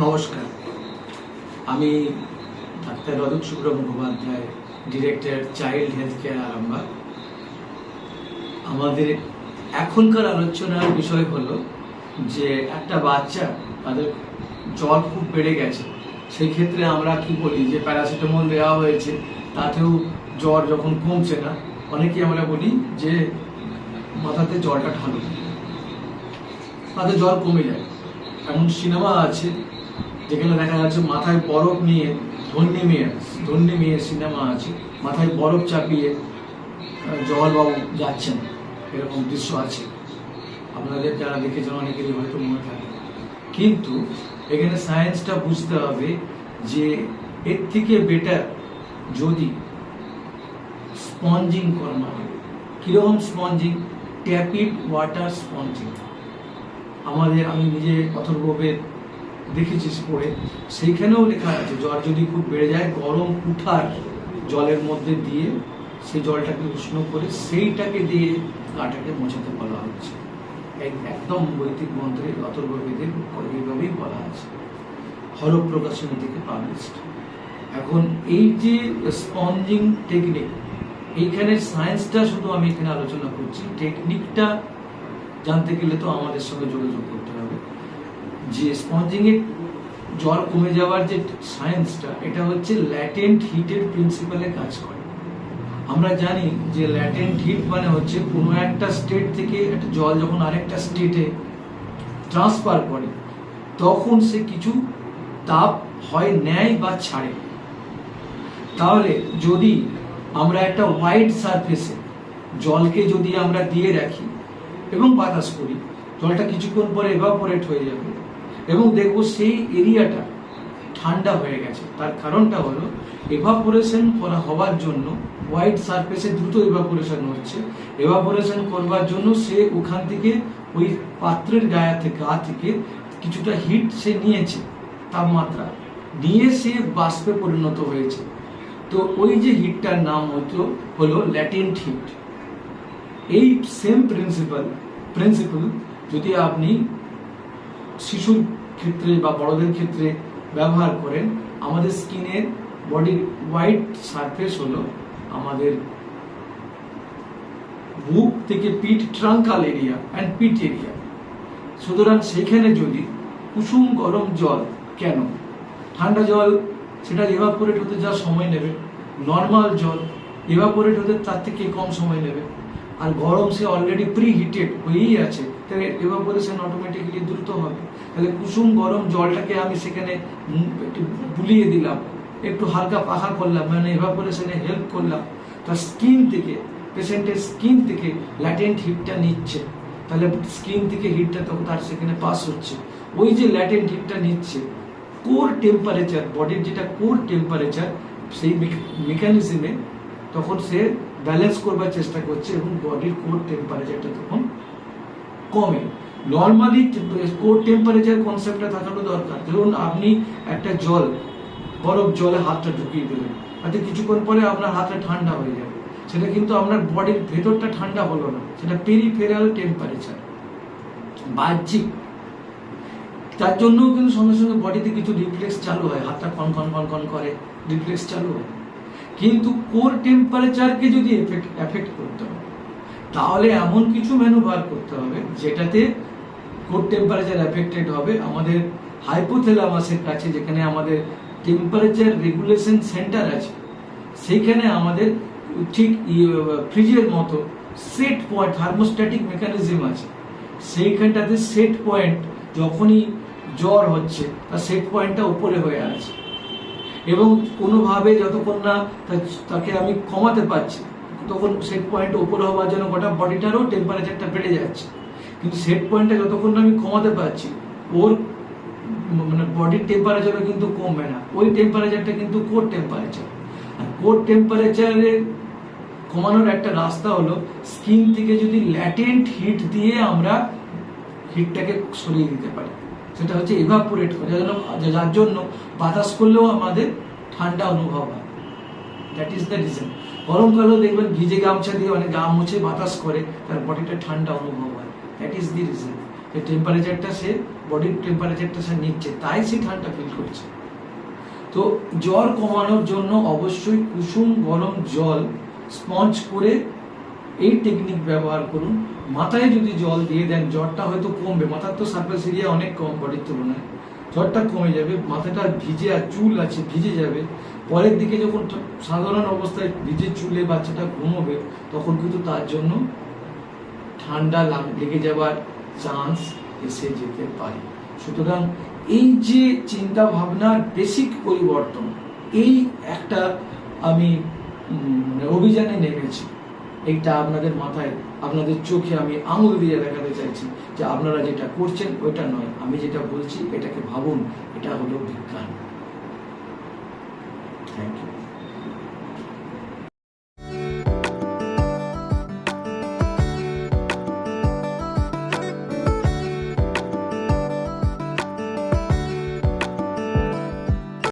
নমস্কার, আমি ডাক্তার রজত শুক্র Mukhopadhyay, director child health care Arambagh. আমাদের এখনকার আলোচনার বিষয় হলো যে একটা বাচ্চা তাদের জ্বর খুব বেড়ে গেছে, সেই ক্ষেত্রে আমরা কি বলি যে প্যারাসিটামল দেওয়া হয়েছে, তাতেও জ্বর যখন কমছে না, অনেকেই আমরা বলি যে মাথাতে জ্বরটা ঢালো, তাতে জ্বর কমে যায়। এমন সিনেমা আছে যেখানে দেখা যাচ্ছে মাথায় বরফ নিয়ে ধন্যী মেয়ে সিনেমা আছে, মাথায় বরফ চাপিয়ে জওয়ালবাবু যাচ্ছেন, এরকম দৃশ্য আছে। আপনাদের যারা দেখেছেন অনেকেরই হয়তো মনে থাকে। কিন্তু এখানে সায়েন্সটা বুঝতে হবে যে এর থেকে বেটার যদি স্পঞ্জিং করানো হয়। কীরকম স্পঞ্জিং? ট্যাপিড water sponging. আমি নিজে অথর্ববেদ দেখেছি পড়ে, সেইখানেও লেখা আছে জ্বর যদি খুব বেড়ে যায় গরম কুঠার জলের মধ্যে দিয়ে সেই জলটাকে উষ্ণ করে সেইটাকে দিয়ে গাটাকে মোছাতে বলা হচ্ছে। একদম বৈদিক মন্ত্রে অথর্ববেদের এইভাবেই বলা আছে, হরপ প্রকাশনী থেকে পাবলিশড। এখন এই যে স্পঞ্জিং টেকনিক, এইখানে সায়েন্সটা শুধু আমি এখানে আলোচনা করছি, টেকনিকটা জানতে গেলে তো আমাদের সঙ্গে যোগাযোগ করতে হবে। যে স্পঞ্জিং এর জ্বর কমে যাওয়ার যে সায়েন্সটা, এটা হচ্ছে ল্যাটেন্ট হিটের প্রিন্সিপালে কাজ করে। আমরা জানি যে ল্যাটেন্ট হিট মানে হচ্ছে কোনো একটা স্টেট থেকে একটা জল যখন আরেকটা স্টেটে ট্রান্সফার করে, তখন সে কিছু তাপ হয় নেয় বা ছাড়ে। তাহলে যদি আমরা একটা ওয়াইড সারফেসে জলকে যদি আমরা দিয়ে রাখি এবং বাতাস করি, জলটা কিছুক্ষণ পরে এভাপোরেট হয়ে যাবে এবং দেখব সেই এরিয়াটা ঠান্ডা হয়ে গেছে। তার কারণটা হলো এভাপোরেশন হওয়ার জন্য ওয়াইড সারফেসে দ্রুত এভাপোরেশন হচ্ছে। এভাপোরেশন করবার জন্য সে ওখান থেকে ওই পাত্রের গা থেকে কিছুটা হিট সে নিয়েছে, তাপমাত্রা নিয়ে সে বাষ্পে পরিণত হয়েছে। তো ওই যে হিটটার নাম হলো ল্যাটেন্ট হিট। এই সেম প্রিন্সিপাল যদি আপনি শিশুর ক্ষেত্রে বা বড়দের ক্ষেত্রে ব্যবহার করেন, আমাদের স্কিনের বডির হোয়াইট সারফেস হলো আমাদের বুক থেকে পিঠ, ট্রাঙ্কাল এরিয়া অ্যান্ড পিঠ এরিয়া। সুতরাং সেখানে যদি কুসুম গরম জল, কেন ঠান্ডা জল সেটা এভাপোরেট হতে যা সময় নেবে, নর্মাল জল এভাপোরেট হতে তার থেকে কম সময় নেবে, আর গরম সে অলরেডি প্রি হিটেড হয়েই আছে, তাহলে এভাপোরেশন অটোমেটিক্যালি দ্রুত হবে। তাহলে কুসুম গরম জলটাকে আমি সেখানে একটু বুলিয়ে দিলাম, একটু হালকা পাখা করলাম, মানে এভাপোরেশনে হেল্প করলাম, তার স্কিন থেকে, পেশেন্টের স্কিন থেকে ল্যাটেন্ট হিটটা নিচ্ছে। তাহলে স্কিন থেকে হিটটা তখন তার সেখানে পাস হচ্ছে। ওই যে ল্যাটেন্ট হিটটা নিচ্ছে, কোর টেম্পারেচার, বডির যেটা কোর টেম্পারেচার, সেই মেকানিজমে তখন সে ব্যালেন্স করবার চেষ্টা করছে এবং বডির কোর টেম্পারেচারটা তখন কমে। নর্মালি কোর টেম্পারেচার কনসেপ্টটা থাকানো দরকার। ধরুন আপনি একটা বরফ জলে হাতটা ঢুকিয়ে দিলেন, তাতে কিছুক্ষণ পরে আপনার হাতটা ঠান্ডা হয়ে যাবে, সেটা কিন্তু আপনার বডির ভেতরটা ঠান্ডা হলো না, সেটা পেরিফেরাল টেম্পারেচার, বাহ্যিক। তার জন্যও কিন্তু সঙ্গে সঙ্গে বডিতে কিছু রিফ্লেক্স চালু হয়, হাতটা কন করে, রিফ্লেক্স চালু হয়। কিন্তু কোর টেম্পারেচারকে যদি এফেক্ট করতে হবে, তাহলে এমন কিছু ম্যানুভার করতে হবে যেটাতে কোর টেম্পারেচার এফেক্টেড হবে। আমাদের হাইপোথ্যালামাসের কাছে, যেখানে আমাদের টেম্পারেচার রেগুলেশন সেন্টার আছে, সেইখানে আমাদের ঠিক ফ্রিজের মতো সেট পয়েন্ট, থার্মোস্ট্যাটিক মেকানিজম আছে। সেইখানটাতে সেট পয়েন্ট, যখনই জ্বর হচ্ছে তার সেট পয়েন্টটা উপরে হয়ে আছে এবং কোনোভাবে যতক্ষণ না তাকে আমি কমাতে পারছি, তখন সেট পয়েন্ট উপরে হওয়ার জন্য গোটা বডিটারও টেম্পারেচারটা বেড়ে যাচ্ছে। কিন্তু সেট পয়েন্টটা যতক্ষণ না আমি কমাতে পারছি, ওর মানে বডির টেম্পারেচারও কিন্তু কমবে না। ওই টেম্পারেচারটা কিন্তু কোর টেম্পারেচার। আর কোর টেম্পারেচারের কমানোর একটা রাস্তা হলো স্কিন থেকে যদি ল্যাটেন্ট হিট দিয়ে আমরা হিটটাকে সরিয়ে দিতে পারি, সেটা হচ্ছে এভাপোরেট করে, যার জন্য বাতাস করলেও আমাদের ঠান্ডা অনুভব হয়। That is the reason. গরমকালেও দেখবেন ভিজে গামছা দিয়ে অনেক গা মুছে বাতাস করে, তার বডিটা ঠান্ডা অনুভব হয়। That is the reason. যে টেম্পারেচারটা সে বডির টেম্পারেচারটা সে নিচ্ছে, তাই সে ঠান্ডা ফিল করছে। তো জ্বর কমানোর জন্য অবশ্যই কুসুম গরম জল স্পঞ্জ করে এই টেকনিক ব্যবহার করুন। মাথায় যদি জল দিয়ে দেন জ্বরটা হয়তো কমবে, মাথার তো সারফেস এরিয়া অনেক কম বডির তুলনায়, জ্বরটা কমে যাবে, মাথাটা ভিজে আর চুল আছে ভিজে যাবে। পরের দিকে যখন সাধারণ অবস্থায় ভিজে চুলে বাচ্চাটা ঘুমোবে তখন কিন্তু তার জন্য ঠান্ডা লেগে যাওয়ার চান্স এসে যেতে পারে। সুতরাং এই যে চিন্তা ভাবনার বেসিক পরিবর্তন, এই একটা আমি অভিযানে নেমেছি, এইটা আপনাদের মাথায় আপনাদের চোখে আমি আঙুল দিয়ে দেখাতে চাইছি যে আপনারা যেটা করছেন ওইটা নয়, আমি যেটা বলছি এটাকে ভাবুন, এটা হলো বিজ্ঞান। Thank you.